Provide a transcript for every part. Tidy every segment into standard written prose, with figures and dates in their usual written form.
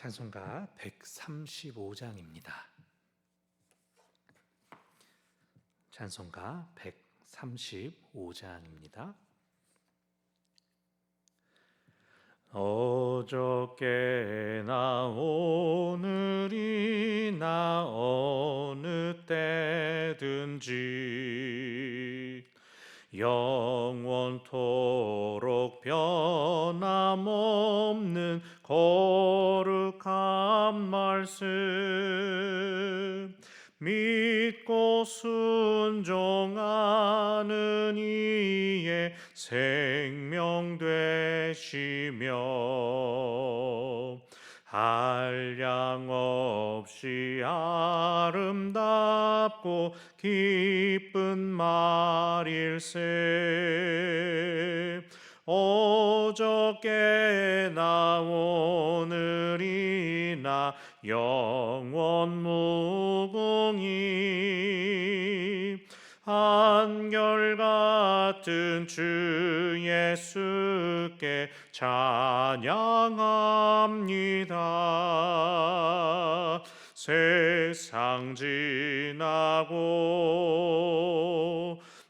찬송가 135장입니다. 찬송가 135장입니다. 어저께나 오늘이나 어느 때든지 영원토록 변함없는 거룩한 말씀 믿고 순종하는 이의 생명 되시며 한량 없이 아름답고 기쁜 말일세. 어저께나 오늘이나 영원 무궁히 한결같은 주 예수께 찬양합니다. 세상 지나고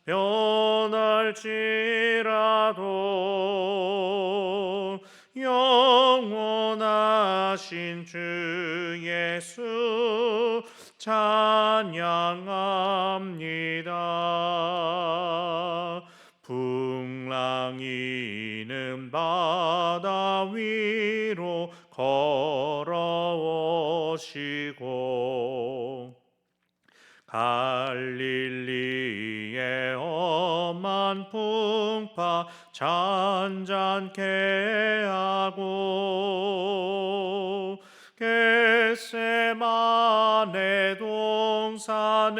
변할지라도 영원하신 주 예수 찬양합니다. 풍랑이는 바다 위로 걸어오시고 갈릴리의 험한 풍파 잔잔케 하고 겟세마네 동산에서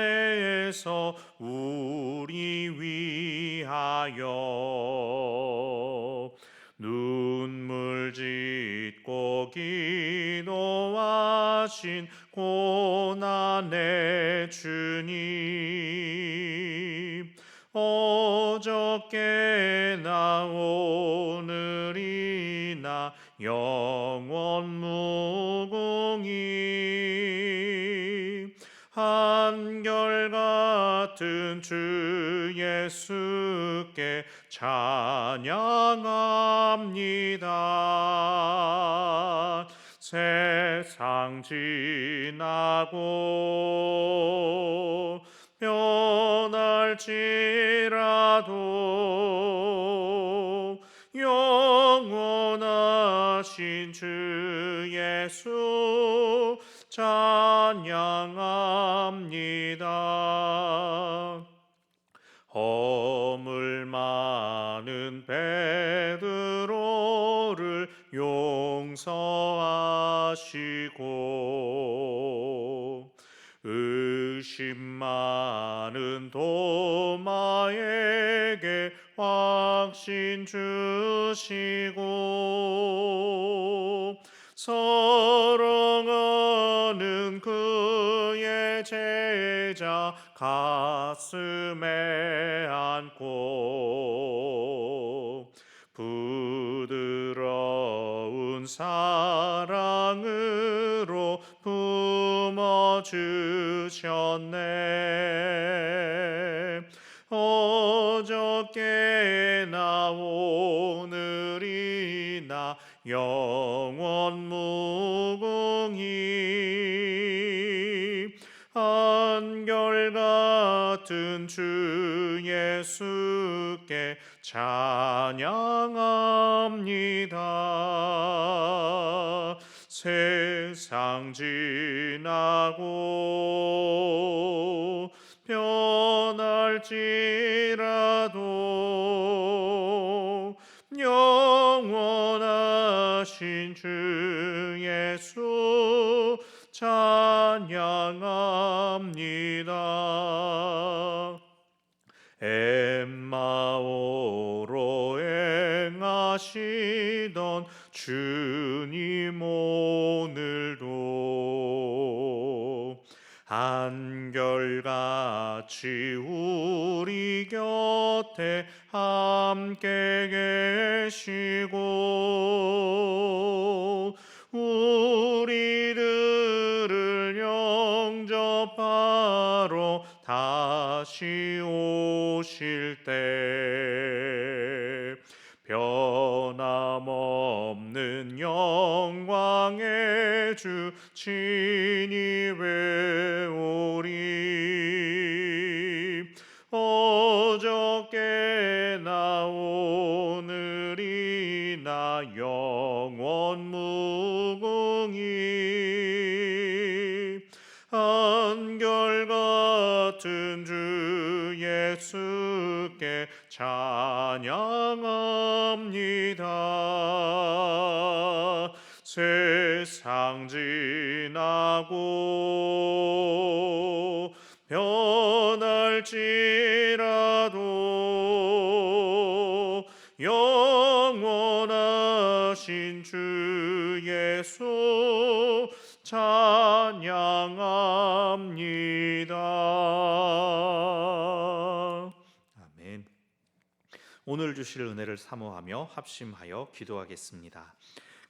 우리 위하여 눈물 짓고 기도하신 고난의 주님 어저께나 오늘이나 영원 무궁히 한결같은 주 예수께 찬양합니다. 세상 지나고 변할지라도 영원하신 주 예수 찬양합니다. 허물 많은 베드로를 용서하시고 의심 많은 도마에게 확신 주시고 사랑하는 그의 제자 가슴에 안고 부드러운 사랑으로 품어주셨네. 어저께나 오늘이나 영원 무궁히 한결같은 주 예수께 찬양합니다. 세상 지나고 변할지라도 영원하신 주 예수 찬양합니다. 엠마오로 행하시던 주님 오늘도 한결같이 우리 곁에 함께 계시고 우리들을 영접하러 다시 오실 때 변함없는 영광의 주 친히 외우리. 어저께나 오늘이나 영원 무궁히 한결같은 주 예수께 찬양합니다. 세상 지나고 변할지라도 영원하신 주 예수 찬양합니다. 아멘. 오늘 주실 은혜를 사모하며 합심하여 기도하겠습니다.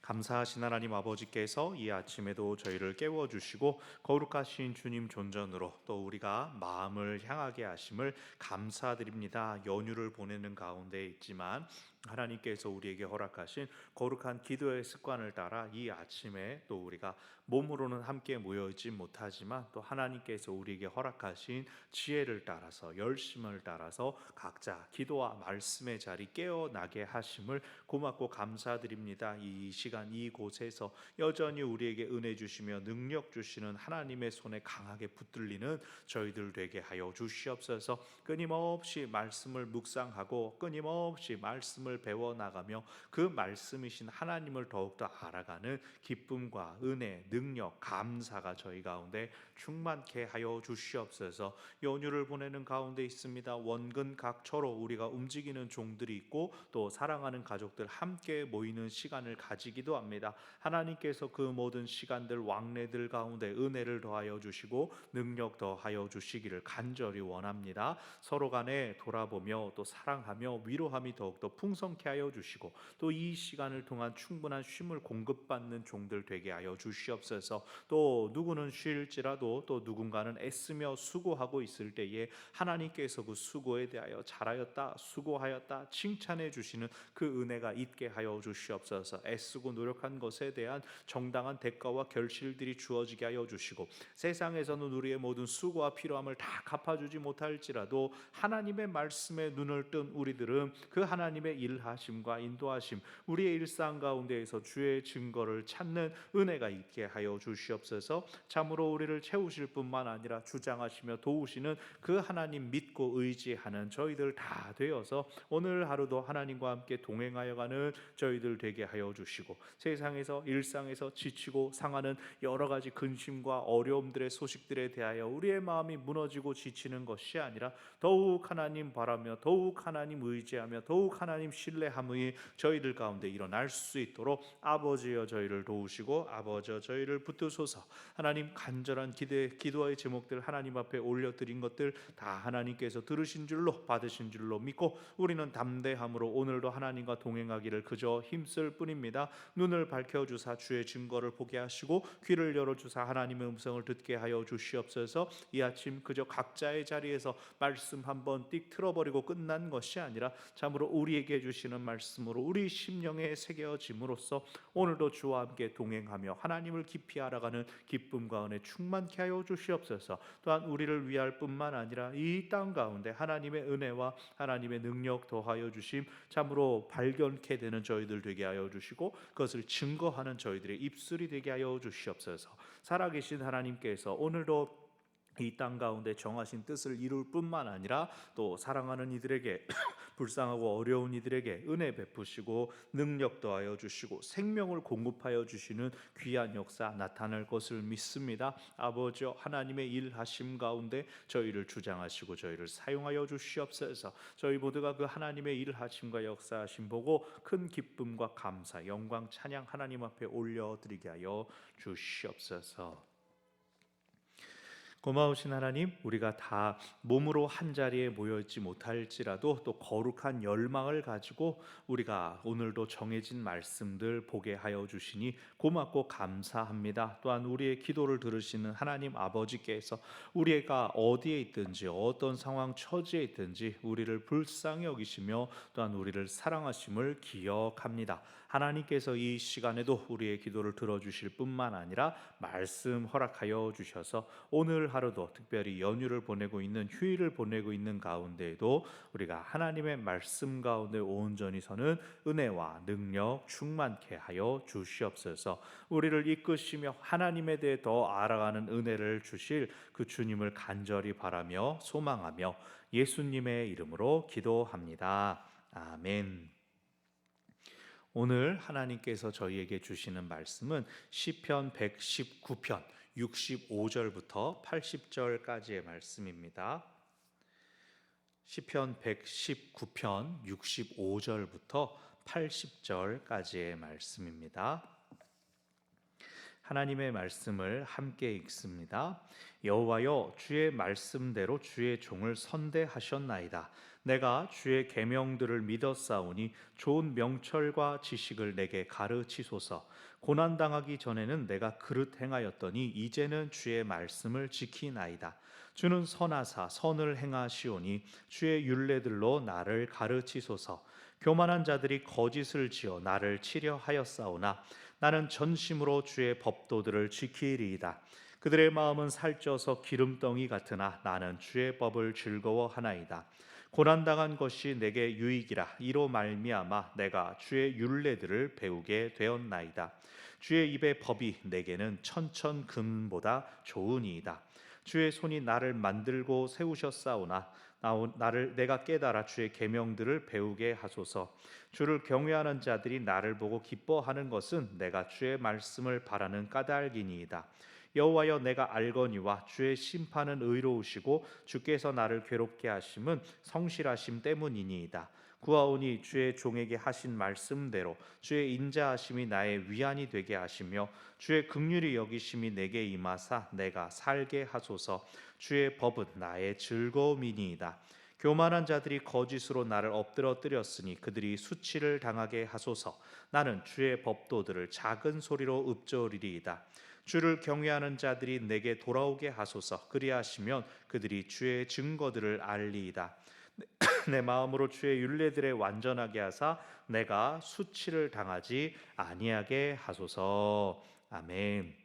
감사하신 하나님 아버지께서 이 아침에도 저희를 깨워주시고 거룩하신 주님 존전으로 또 우리가 마음을 향하게 하심을 감사드립니다. 연휴를 보내는 가운데 있지만 하나님께서 우리에게 허락하신 거룩한 기도의 습관을 따라 이 아침에 또 우리가 몸으로는 함께 모여있지 못하지만 또 하나님께서 우리에게 허락하신 지혜를 따라서 열심을 따라서 각자 기도와 말씀의 자리 깨어나게 하심을 고맙고 감사드립니다. 이 시간 이곳에서 여전히 우리에게 은혜 주시며 능력 주시는 하나님의 손에 강하게 붙들리는 저희들 되게 하여 주시옵소서. 끊임없이 말씀을 묵상하고 끊임없이 말씀을 배워나가며 그 말씀이신 하나님을 더욱더 알아가는 기쁨과 은혜, 능력, 감사가 저희 가운데 충만케 하여 주시옵소서. 연휴를 보내는 가운데 있습니다. 원근 각처로 우리가 움직이는 종들이 있고 또 사랑하는 가족들 함께 모이는 시간을 가지기도 합니다. 하나님께서 그 모든 시간들 왕래들 가운데 은혜를 더하여 주시고 능력 더하여 주시기를 간절히 원합니다. 서로 간에 돌아보며 또 사랑하며 위로함이 더욱더 풍성케 하여 주시고 또 이 시간을 통한 충분한 쉼을 공급받는 종들 되게 하여 주시옵소서. 또 누구는 쉴지라도 또 누군가는 애쓰며 수고하고 있을 때에 하나님께서 그 수고에 대하여 잘하였다 수고하였다 칭찬해 주시는 그 은혜가 있게 하여 주시옵소서. 애쓰고 노력한 것에 대한 정당한 대가와 결실들이 주어지게 하여 주시고 세상에서는 우리의 모든 수고와 필요함을 다 갚아주지 못할지라도 하나님의 말씀에 눈을 뜬 우리들은 그 하나님의 일하심과 인도하심 우리의 일상 가운데에서 주의 증거를 찾는 은혜가 있게 하여 주시옵소서. 참으로 우리를 채우실 뿐만 아니라 주장하시며 도우시는 그 하나님 믿고 의지하는 저희들 다 되어서 오늘 하루도 하나님과 함께 동행하여 가는 저희들 되게 하여 주시고 세상에서 일상에서 지치고 상하는 여러 가지 근심과 어려움들의 소식들에 대하여 우리의 마음이 무너지고 지치는 것이 아니라 더욱 하나님 바라며 더욱 하나님 의지하며 더욱 하나님 신뢰함의 저희들 가운데 일어날 수 있도록 아버지여 저희를 도우시고 아버지여 저희를 붙드소서. 하나님 간절한 기도의 제목들 하나님 앞에 올려드린 것들 다 하나님께서 들으신 줄로 받으신 줄로 믿고 우리는 담대함으로 오늘도 하나님과 동행하기를 그저 힘쓸 뿐입니다. 눈을 밝혀주사 주의 증거를 보게 하시고 귀를 열어주사 하나님의 음성을 듣게 하여 주시옵소서. 이 아침 그저 각자의 자리에서 말씀 한번 띡 틀어버리고 끝난 것이 아니라 참으로 우리에게 주시는 말씀으로 우리 심령에 새겨짐으로써 오늘도 주와 함께 동행하며 하나님을 깊이 알아가는 기쁨과 은혜 충만케 하여 주시옵소서. 또한 우리를 위할 뿐만 아니라 이 땅 가운데 하나님의 은혜와 하나님의 능력 더하여 주심 참으로 발견케 되는 저희들 되게 하여 주시고 그것을 증거하는 저희들의 입술이 되게 하여 주시옵소서. 살아계신 하나님께서 오늘도 이 땅 가운데 정하신 뜻을 이룰 뿐만 아니라 또 사랑하는 이들에게 불쌍하고 어려운 이들에게 은혜 베푸시고 능력 더하여 주시고 생명을 공급하여 주시는 귀한 역사 나타날 것을 믿습니다. 아버지여 하나님의 일하심 가운데 저희를 주장하시고 저희를 사용하여 주시옵소서. 저희 모두가 그 하나님의 일하심과 역사하심 보고 큰 기쁨과 감사 영광 찬양 하나님 앞에 올려드리게 하여 주시옵소서. 고마우신 하나님, 우리가 다 몸으로 한 자리에 모여 있지 못할지라도 또 거룩한 열망을 가지고 우리가 오늘도 정해진 말씀들 보게 하여 주시니 고맙고 감사합니다. 또한 우리의 기도를 들으시는 하나님 아버지께서 우리가 어디에 있든지 어떤 상황 처지에 있든지 우리를 불쌍히 여기시며 또한 우리를 사랑하심을 기억합니다. 하나님께서 이 시간에도 우리의 기도를 들어주실 뿐만 아니라 말씀 허락하여 주셔서 오늘 하루도 특별히 연휴를 보내고 있는 휴일을 보내고 있는 가운데에도 우리가 하나님의 말씀 가운데 온전히 서는 은혜와 능력 충만케 하여 주시옵소서. 우리를 이끄시며 하나님에 대해 더 알아가는 은혜를 주실 그 주님을 간절히 바라며 소망하며 예수님의 이름으로 기도합니다. 아멘. 오늘 하나님께서 저희에게 주시는 말씀은 시편 119편 65절부터 80절까지의 말씀입니다. 시편 119편 65절부터 80절까지의 말씀입니다. 하나님의 말씀을 함께 읽습니다. 여호와여, 주의 말씀대로 주의 종을 선대하셨나이다. 내가 주의 계명들을 믿었사오니 좋은 명철과 지식을 내게 가르치소서. 고난당하기 전에는 내가 그릇 행하였더니 이제는 주의 말씀을 지키나이다. 주는 선하사 선을 행하시오니 주의 율례들로 나를 가르치소서. 교만한 자들이 거짓을 지어 나를 치려하였사오나 나는 전심으로 주의 법도들을 지키리이다. 그들의 마음은 살쪄서 기름덩이 같으나 나는 주의 법을 즐거워하나이다. 고난당한 것이 내게 유익이라. 이로 말미암아 내가 주의 율례들을 배우게 되었나이다. 주의 입의 법이 내게는 천천금보다 좋으니이다. 주의 손이 나를 만들고 세우셨사오나 나를 내가 깨달아 주의 계명들을 배우게 하소서. 주를 경외하는 자들이 나를 보고 기뻐하는 것은 내가 주의 말씀을 바라는 까닭이니이다. 여호와여, 내가 알거니와 주의 심판은 의로우시고 주께서 나를 괴롭게 하심은 성실하심 때문이니이다. 구하오니 주의 종에게 하신 말씀대로 주의 인자하심이 나의 위안이 되게 하시며 주의 긍휼히 여기심이 내게 임하사 내가 살게 하소서. 주의 법은 나의 즐거움이니이다. 교만한 자들이 거짓으로 나를 엎드러뜨렸으니 그들이 수치를 당하게 하소서. 나는 주의 법도들을 작은 소리로 읊조리리이다. 주를 경외하는 자들이 내게 돌아오게 하소서. 그리하시면 그들이 주의 증거들을 알리이다. 내 마음으로 주의 율례들에 완전하게 하사 내가 수치를 당하지 아니하게 하소서. 아멘.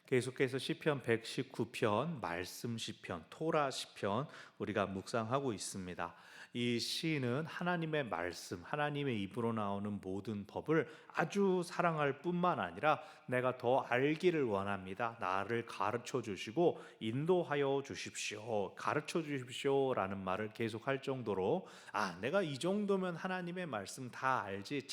계속해서 시편 119편 말씀 시편 토라 시편 우리가 묵상하고 있습니다. 이 시인은 하나님의 말씀, 하나님의 입으로 나오는 모든 법을 아주 사랑할 뿐만 아니라 내가 더 알기를 원합니다. 나를 가르쳐 주시고 인도하여 주십시오. 가르쳐 주십시오라는 말을 계속할 정도로 내가 이 정도면 하나님의 말씀 다 알지,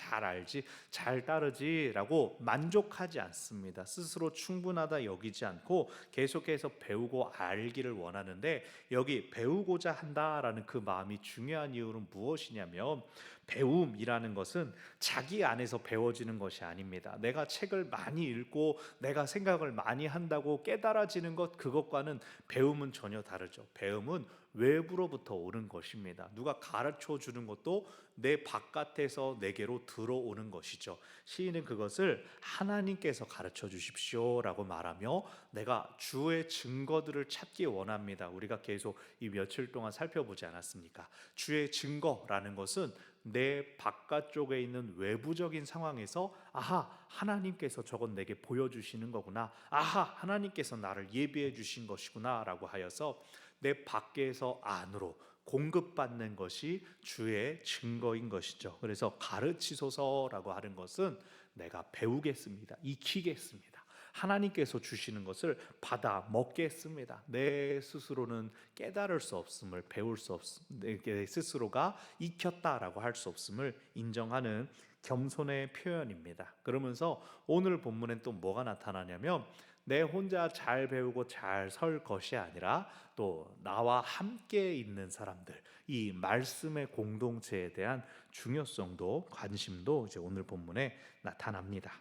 잘 따르지라고 만족하지 않습니다. 스스로 충분하다 여기지 않고 계속해서 배우고 알기를 원하는데 여기 배우고자 한다라는 그 마음이 중요한 이유는 무엇이냐면 배움이라는 것은 자기 안에서 배워지는 것이 아닙니다. 내가 책을 많이 읽고 내가 생각을 많이 한다고 깨달아지는 것, 그것과는 배움은 전혀 다르죠. 배움은 외부로부터 오는 것입니다. 누가 가르쳐 주는 것도 내 바깥에서 내게로 들어오는 것이죠. 시인은 그것을 하나님께서 가르쳐 주십시오라고 말하며 내가 주의 증거들을 찾기 원합니다. 우리가 계속 이 며칠 동안 살펴보지 않았습니까? 주의 증거라는 것은 내 바깥쪽에 있는 외부적인 상황에서 하나님께서 저건 내게 보여주시는 거구나, 하나님께서 나를 예비해 주신 것이구나 라고 하여서 내 밖에서 안으로 공급받는 것이 주의 증거인 것이죠. 그래서 가르치소서라고 하는 것은 내가 배우겠습니다, 익히겠습니다, 하나님께서 주시는 것을 받아 먹겠습니다. 내 스스로는 깨달을 수 없음을, 배울 수 없음, 내 스스로가 익혔다라고 할 수 없음을 인정하는 겸손의 표현입니다. 그러면서 오늘 본문엔 또 뭐가 나타나냐면 내 혼자 잘 배우고 잘 설 것이 아니라 또 나와 함께 있는 사람들, 이 말씀의 공동체에 대한 중요성도 관심도 이제 오늘 본문에 나타납니다.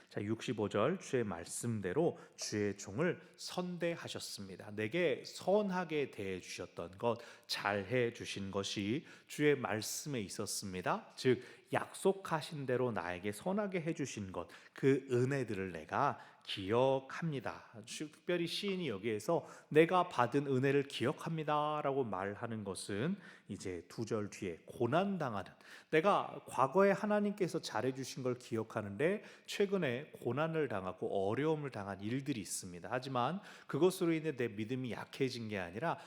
자, 65절 주의 말씀대로 주의 종을 선대하셨습니다. 내게 선하게 대해 주셨던 것, 잘해 주신 것이 주의 말씀에 있었습니다. 즉 약속하신 대로 나에게 선하게 해 주신 것, 그 은혜들을 내가 기억합니다. 특별히 시인이 여기에서 내가 받은 은혜를 기억합니다라고 말하는 것은 이제 두 절 뒤에 고난 당하는, 내가 과거에 하나님께서 잘해 주신 걸 기억하는데 최근에 고난을 당하고 어려움을 당한 일들이 있습니다. 하지만 그것으로 인해 내 믿음이 약해진 게 아니라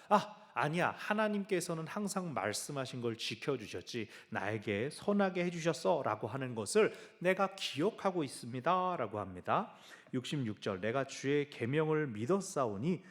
아니야, 하나님께서는 항상 말씀하신 걸 지켜주셨지, 나에게 선하게 해주셨어 라고 하는 것을 내가 기억하고 있습니다 라고 합니다. 66절 내가 주의 계명을 믿었사오니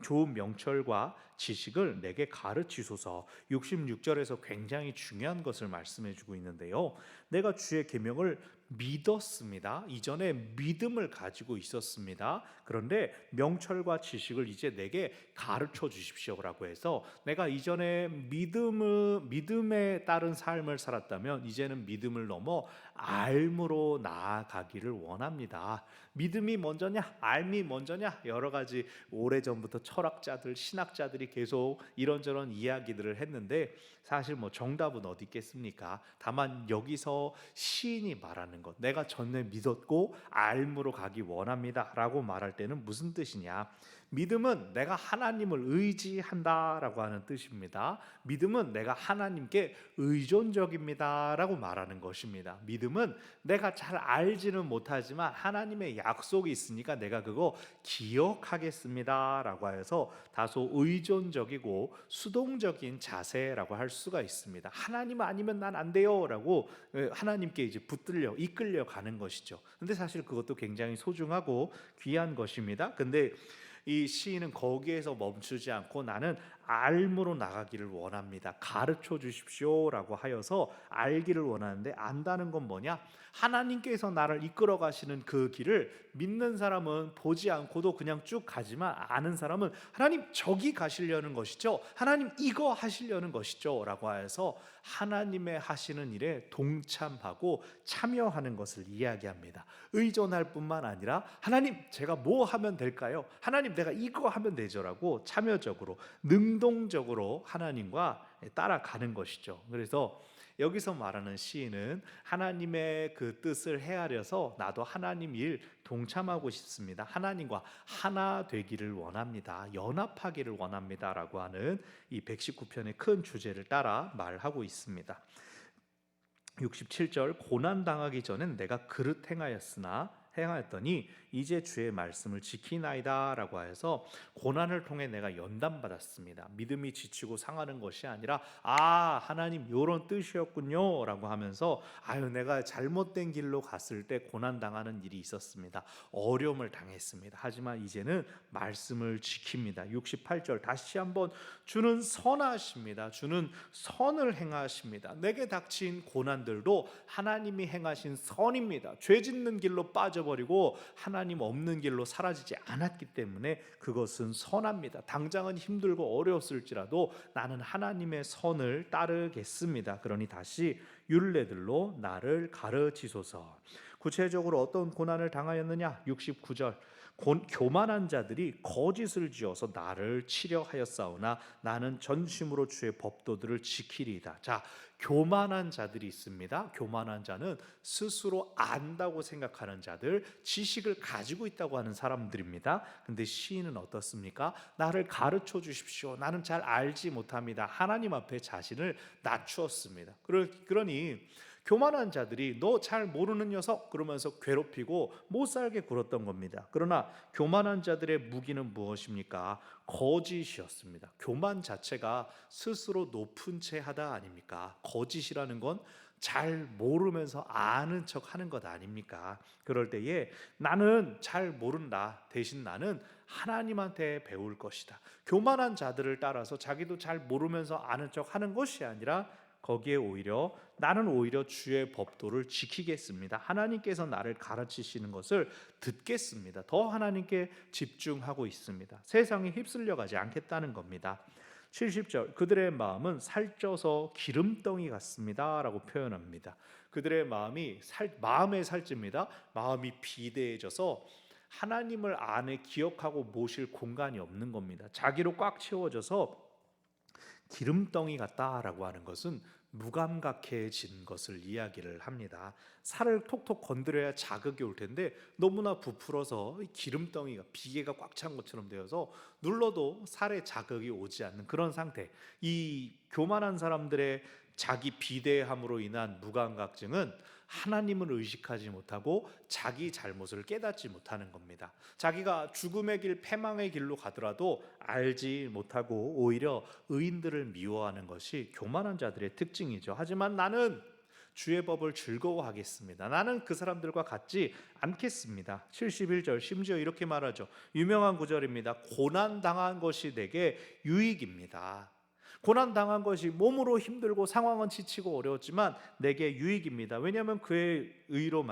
좋은 명철과 지식을 내게 가르치소서. 66절에서 굉장히 중요한 것을 말씀해 주고 있는데요, 내가 주의 계명을 믿었습니다. 이전에 믿음을 가지고 있었습니다. 그런데 명철과 지식을 이제 내게 가르쳐 주십시오라고 해서 내가 이전에 믿음에 따른 삶을 살았다면 이제는 믿음을 넘어 알므로 나아가기를 원합니다. 믿음이 먼저냐 알미 먼저냐, 여러 가지 오래전부터 철학자들 신학자들이 계속 이런저런 이야기들을 했는데 사실 정답은 어디 있겠습니까? 다만 여기서 시인이 말하는 것, 내가 전에 믿었고 알므로 가기 원합니다 라고 말할 때는 무슨 뜻이냐, 믿음은 내가 하나님을 의지한다 라고 하는 뜻입니다. 믿음은 내가 하나님께 의존적입니다 라고 말하는 것입니다. 믿음은 내가 잘 알지는 못하지만 하나님의 약속이 있으니까 내가 그거 기억하겠습니다 라고 해서 다소 의존적이고 수동적인 자세라고 할 수가 있습니다. 하나님 아니면 난 안 돼요 라고 하나님께 이제 붙들려 이끌려 가는 것이죠. 근데 사실 그것도 굉장히 소중하고 귀한 것입니다. 근데 이 시인은 거기에서 멈추지 않고 나는 알므로 나가기를 원합니다. 가르쳐 주십시오라고 하여서 알기를 원하는데, 안다는 건 뭐냐? 하나님께서 나를 이끌어 가시는 그 길을 믿는 사람은 보지 않고도 그냥 쭉 가지만, 아는 사람은 하나님 저기 가시려는 것이죠, 하나님 이거 하시려는 것이죠 라고 해서 하나님의 하시는 일에 동참하고 참여하는 것을 이야기합니다. 의존할 뿐만 아니라 하나님 제가 뭐 하면 될까요? 하나님 내가 이거 하면 되죠라고 참여적으로 능동적으로 하나님과 따라가는 것이죠. 그래서 여기서 말하는 시인은 하나님의 그 뜻을 헤아려서 나도 하나님 일 동참하고 싶습니다, 하나님과 하나 되기를 원합니다, 연합하기를 원합니다라고 하는 이 119편의 큰 주제를 따라 말하고 있습니다. 67절 고난당하기 전엔 내가 그릇 행하였더니 이제 주의 말씀을 지키나이다 라고 해서 고난을 통해 내가 연단받았습니다. 믿음이 지치고 상하는 것이 아니라 하나님 이런 뜻이었군요 라고 하면서 내가 잘못된 길로 갔을 때 고난당하는 일이 있었습니다. 어려움을 당했습니다. 하지만 이제는 말씀을 지킵니다. 68절 다시 한번 주는 선하십니다. 주는 선을 행하십니다. 내게 닥친 고난들도 하나님이 행하신 선입니다. 죄 짓는 길로 빠져버리고 하나님 없는 길로 사라지지 않았기 때문에 그것은 선합니다. 당장은 힘들고 어려웠을지라도 나는 하나님의 선을 따르겠습니다. 그러니 다시 율례들로 나를 가르치소서. 구체적으로 어떤 고난을 당하였느냐? 69절 교만한 자들이 거짓을 지어서 나를 치려하였사오나 나는 전심으로 주의 법도들을 지키리이다. 자, 교만한 자들이 있습니다. 교만한 자는 스스로 안다고 생각하는 자들, 지식을 가지고 있다고 하는 사람들입니다. 근데 시인은 어떻습니까? 나를 가르쳐 주십시오. 나는 잘 알지 못합니다. 하나님 앞에 자신을 낮추었습니다. 그러니 교만한 자들이 너 잘 모르는 녀석 그러면서 괴롭히고 못 살게 굴었던 겁니다. 그러나 교만한 자들의 무기는 무엇입니까? 거짓이었습니다. 교만 자체가 스스로 높은 채 하다 아닙니까? 거짓이라는 건 잘 모르면서 아는 척 하는 것 아닙니까? 그럴 때에 나는 잘 모른다, 대신 나는 하나님한테 배울 것이다. 교만한 자들을 따라서 자기도 잘 모르면서 아는 척 하는 것이 아니라 거기에 나는 오히려 주의 법도를 지키겠습니다. 하나님께서 나를 가르치시는 것을 듣겠습니다. 더 하나님께 집중하고 있습니다. 세상에 휩쓸려 가지 않겠다는 겁니다. 70절 그들의 마음은 살쪄서 기름덩이 같습니다 라고 표현합니다. 그들의 마음의 살찌입니다. 마음이 비대해져서 하나님을 안에 기억하고 모실 공간이 없는 겁니다. 자기로 꽉 채워져서 기름덩이 같다라고 하는 것은 무감각해진 것을 이야기를 합니다. 살을 톡톡 건드려야 자극이 올 텐데 너무나 부풀어서 기름덩이가 비계가 꽉 찬 것처럼 되어서 눌러도 살에 자극이 오지 않는 그런 상태. 이 교만한 사람들의 자기 비대함으로 인한 무감각증은 하나님을 의식하지 못하고 자기 잘못을 깨닫지 못하는 겁니다. 자기가 죽음의 길, 패망의 길로 가더라도 알지 못하고 오히려 의인들을 미워하는 것이 교만한 자들의 특징이죠. 하지만 나는 주의 법을 즐거워하겠습니다. 나는 그 사람들과 같지 않겠습니다. 71절 심지어 이렇게 말하죠. 유명한 구절입니다. 고난당한 것이 내게 유익입니다. 고난당한 것이 몸으로 힘들고 상황은 지치고 어려웠지만 내게 유익입니다. 왜냐하면 그걸로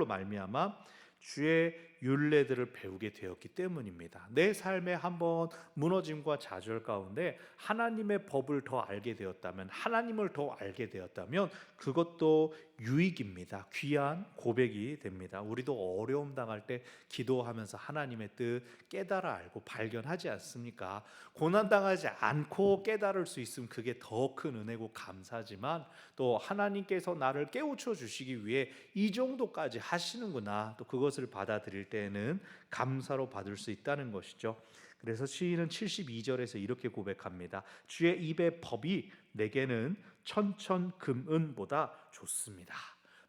말미암아 주의 율례들을 배우게 되었기 때문입니다. 내 삶의 한번 무너짐과 좌절 가운데 하나님의 법을 더 알게 되었다면, 하나님을 더 알게 되었다면 그것도 유익입니다. 귀한 고백이 됩니다. 우리도 어려움 당할 때 기도하면서 하나님의 뜻 깨달아 알고 발견하지 않습니까? 고난 당하지 않고 깨달을 수 있으면 그게 더 큰 은혜고 감사지만, 또 하나님께서 나를 깨우쳐 주시기 위해 이 정도까지 하시는구나, 또 그것을 받아들일 때에는 감사로 받을 수 있다는 것이죠. 그래서 시인은 72절에서 이렇게 고백합니다. 주의 입의 법이 내게는 천천금은보다 좋습니다.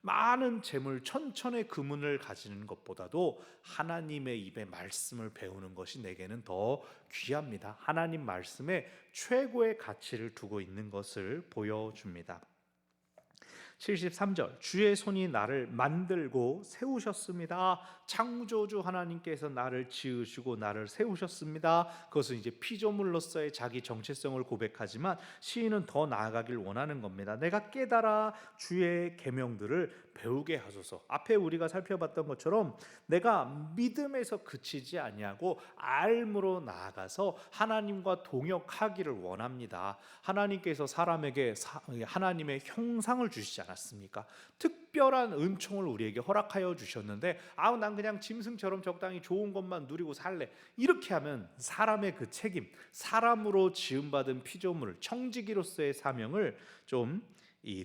많은 재물, 천천의 금은을 가지는 것보다도 하나님의 입의 말씀을 배우는 것이 내게는 더 귀합니다. 하나님 말씀에 최고의 가치를 두고 있는 것을 보여줍니다. 73절 주의 손이 나를 만들고 세우셨습니다. 창조주 하나님께서 나를 지으시고 나를 세우셨습니다. 그것은 이제 피조물로서의 자기 정체성을 고백하지만 시인은 더 나아가길 원하는 겁니다. 내가 깨달아 주의 계명들을 배우게 하소서. 앞에 우리가 살펴봤던 것처럼 내가 믿음에서 그치지 아니하고 알므로 나아가서 하나님과 동역하기를 원합니다. 하나님께서 사람에게 하나님의 형상을 주시지 않았습니까? 특별한 은총을 우리에게 허락하여 주셨는데 난 그냥 짐승처럼 적당히 좋은 것만 누리고 살래, 이렇게 하면 사람의 그 책임, 사람으로 지음받은 피조물, 청지기로서의 사명을 좀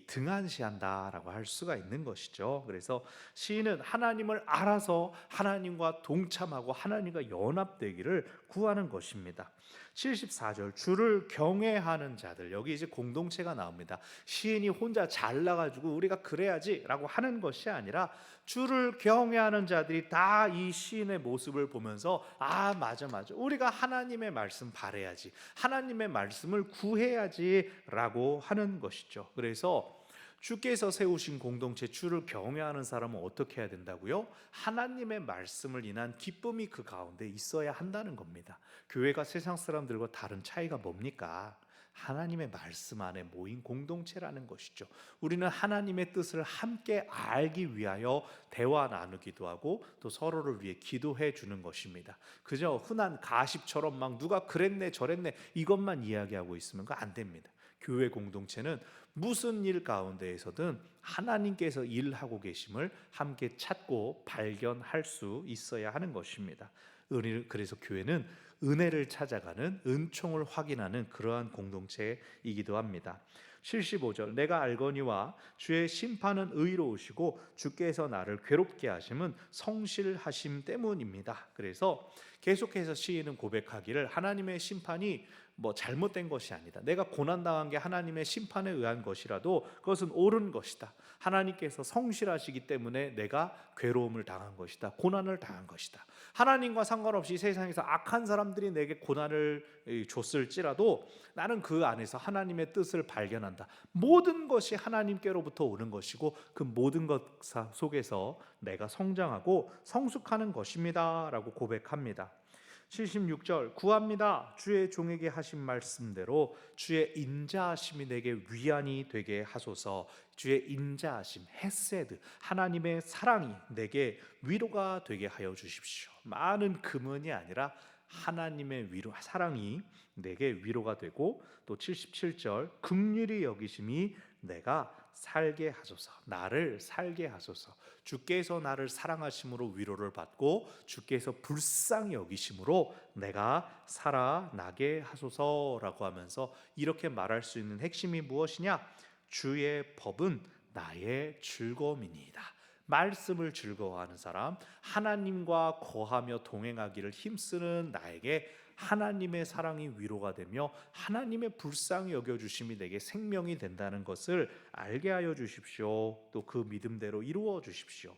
등한시한다라고 할 수가 있는 것이죠. 그래서 시인은 하나님을 알아서 하나님과 동참하고 하나님과 연합되기를 구하는 것입니다. 74절 주를 경외하는 자들, 여기 이제 공동체가 나옵니다. 시인이 혼자 잘나가지고 우리가 그래야지라고 하는 것이 아니라 주를 경외하는 자들이 다 이 시인의 모습을 보면서 맞아 우리가 하나님의 말씀 바라야지, 하나님의 말씀을 구해야지라고 하는 것이죠. 그래서 주께서 세우신 공동체, 주를 경외하는 사람은 어떻게 해야 된다고요? 하나님의 말씀을 인한 기쁨이 그 가운데 있어야 한다는 겁니다. 교회가 세상 사람들과 다른 차이가 뭡니까? 하나님의 말씀 안에 모인 공동체라는 것이죠. 우리는 하나님의 뜻을 함께 알기 위하여 대화 나누기도 하고 또 서로를 위해 기도해 주는 것입니다. 그저 흔한 가십처럼 막 누가 그랬네 저랬네 이것만 이야기하고 있으면 그거 안 됩니다. 교회 공동체는 무슨 일 가운데에서든 하나님께서 일하고 계심을 함께 찾고 발견할 수 있어야 하는 것입니다. 그래서 교회는 은혜를 찾아가는, 은총을 확인하는 그러한 공동체이기도 합니다. 75절 내가 알거니와 주의 심판은 의로우시고 주께서 나를 괴롭게 하심은 성실하심 때문입니다. 그래서 계속해서 시인은 고백하기를 하나님의 심판이 잘못된 것이 아니다. 내가 고난당한 게 하나님의 심판에 의한 것이라도 그것은 옳은 것이다. 하나님께서 성실하시기 때문에 내가 괴로움을 당한 것이다. 고난을 당한 것이다. 하나님과 상관없이 세상에서 악한 사람들이 내게 고난을 줬을지라도 나는 그 안에서 하나님의 뜻을 발견한다. 모든 것이 하나님께로부터 오는 것이고 그 모든 것 속에서 내가 성장하고 성숙하는 것입니다 라고 고백합니다. 76절 구합니다. 주의 종에게 하신 말씀대로 주의 인자하심이 내게 위안이 되게 하소서. 주의 인자하심, 헤세드, 하나님의 사랑이 내게 위로가 되게 하여 주십시오. 많은 금은이 아니라 하나님의 위로, 사랑이 내게 위로가 되고, 또 77절 긍휼히 여기심이 내가 살게 하소서. 나를 살게 하소서. 주께서 나를 사랑하심으로 위로를 받고 주께서 불쌍히 여기심으로 내가 살아나게 하소서라고 하면서 이렇게 말할 수 있는 핵심이 무엇이냐? 주의 법은 나의 즐거움이니이다. 말씀을 즐거워하는 사람, 하나님과 거하며 동행하기를 힘쓰는 나에게 하나님의 사랑이 위로가 되며 하나님의 불쌍히 여겨주심이 내게 생명이 된다는 것을 알게 하여 주십시오. 또 그 믿음대로 이루어 주십시오.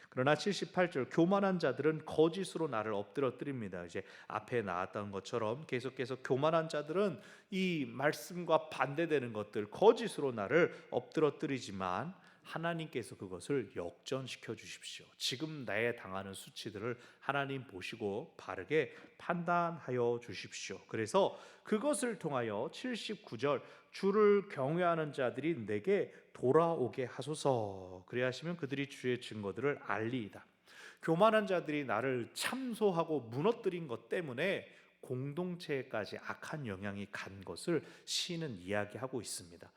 그러나 78절 교만한 자들은 거짓으로 나를 엎드러뜨립니다. 이제 앞에 나왔던 것처럼 계속해서 교만한 자들은 이 말씀과 반대되는 것들 거짓으로 나를 엎드러뜨리지만 하나님께서 그것을 역전시켜 주십시오. 지금 나에 당하는 수치들을 하나님 보시고 바르게 판단하여 주십시오. 그래서 그것을 통하여 79절 주를 경외하는 자들이 내게 돌아오게 하소서. 그래야 하시면 그들이 주의 증거들을 알리이다. 교만한 자들이 나를 참소하고 무너뜨린 것 때문에 공동체까지 악한 영향이 간 것을 시인은 이야기하고 있습니다.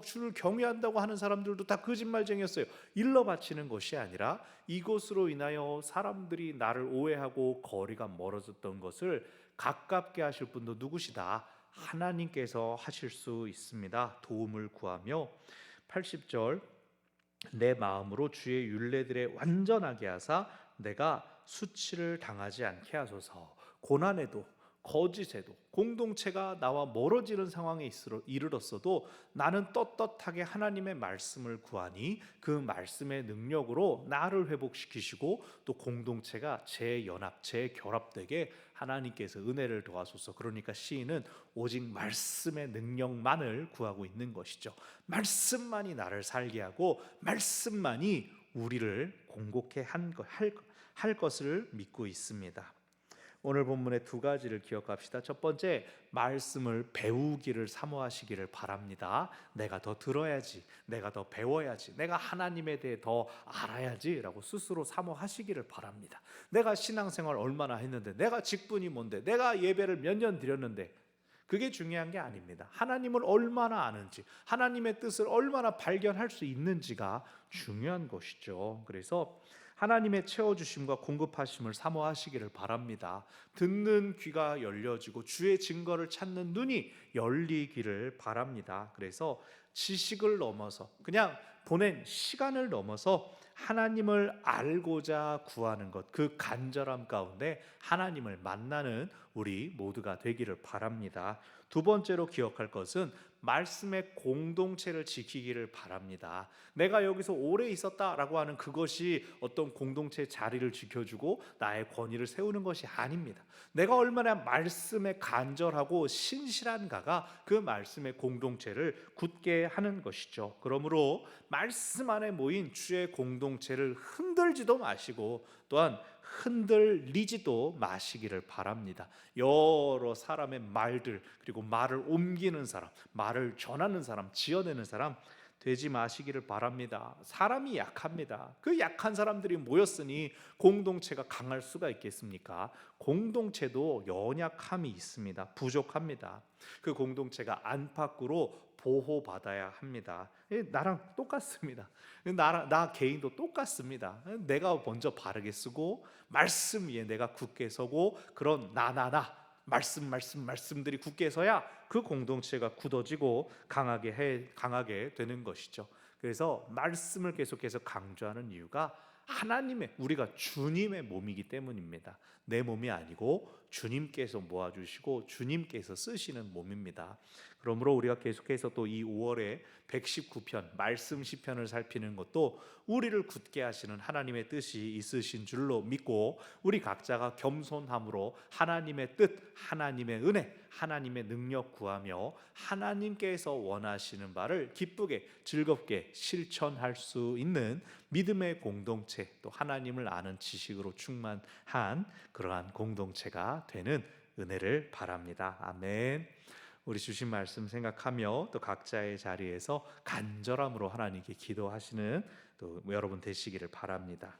주를 경외한다고 하는 사람들도 다 거짓말쟁이였어요. 일러 바치는 것이 아니라 이것으로 인하여 사람들이 나를 오해하고 거리가 멀어졌던 것을 가깝게 하실 분도 누구시다? 하나님께서 하실 수 있습니다. 도움을 구하며 80절 내 마음으로 주의 율례들에 완전하게 하사 내가 수치를 당하지 않게 하소서. 고난에도 거짓에도 공동체가 나와 멀어지는 상황에 이르렀어도 나는 떳떳하게 하나님의 말씀을 구하니 그 말씀의 능력으로 나를 회복시키시고 또 공동체가 재연합, 재결합되게 하나님께서 은혜를 도와소서. 그러니까 시인은 오직 말씀의 능력만을 구하고 있는 것이죠. 말씀만이 나를 살게 하고 말씀만이 우리를 공고케 할 것을 믿고 있습니다. 오늘 본문의 두 가지를 기억합시다. 첫 번째, 말씀을 배우기를 사모하시기를 바랍니다. 내가 더 들어야지, 내가 더 배워야지, 내가 하나님에 대해 더 알아야지라고 스스로 사모하시기를 바랍니다. 내가 신앙생활 얼마나 했는데, 내가 직분이 뭔데, 내가 예배를 몇 년 드렸는데, 그게 중요한 게 아닙니다. 하나님을 얼마나 아는지, 하나님의 뜻을 얼마나 발견할 수 있는지가 중요한 것이죠. 그래서 하나님의 채워주심과 공급하심을 사모하시기를 바랍니다. 듣는 귀가 열려지고 주의 증거를 찾는 눈이 열리기를 바랍니다. 그래서 지식을 넘어서 그냥 보낸 시간을 넘어서 하나님을 알고자 구하는 것, 그 간절함 가운데 하나님을 만나는 우리 모두가 되기를 바랍니다. 두 번째로 기억할 것은 말씀의 공동체를 지키기를 바랍니다. 내가 여기서 오래 있었다라고 하는 그것이 어떤 공동체의 자리를 지켜주고 나의 권위를 세우는 것이 아닙니다. 내가 얼마나 말씀에 간절하고 신실한가가 그 말씀의 공동체를 굳게 하는 것이죠. 그러므로 말씀 안에 모인 주의 공동체를 흔들지도 마시고 또한 흔들리지도 마시기를 바랍니다. 여러 사람의 말들, 그리고 말을 옮기는 사람, 말을 전하는 사람, 지어내는 사람 되지 마시기를 바랍니다. 사람이 약합니다. 그 약한 사람들이 모였으니 공동체가 강할 수가 있겠습니까? 공동체도 연약함이 있습니다. 부족합니다. 그 공동체가 안팎으로 보호받아야 합니다. 나랑 똑같습니다. 나 개인도 똑같습니다. 내가 먼저 바르게 쓰고 말씀 위에 내가 굳게 서고 그런 말씀들이 굳게 서야 그 공동체가 굳어지고 강하게 되는 것이죠. 그래서 말씀을 계속해서 강조하는 이유가 우리가 주님의 몸이기 때문입니다. 내 몸이 아니고 주님께서 모아주시고 주님께서 쓰시는 몸입니다. 그러므로 우리가 계속해서 또 이 5월에 119편 말씀 시편을 살피는 것도 우리를 굳게 하시는 하나님의 뜻이 있으신 줄로 믿고 우리 각자가 겸손함으로 하나님의 뜻, 하나님의 은혜, 하나님의 능력 구하며 하나님께서 원하시는 바를 기쁘게 즐겁게 실천할 수 있는 믿음의 공동체, 또 하나님을 아는 지식으로 충만한 그러한 공동체가 되는 은혜를 바랍니다. 아멘. 우리 주신 말씀 생각하며 또 각자의 자리에서 간절함으로 하나님께 기도하시는 또 여러분 되시기를 바랍니다.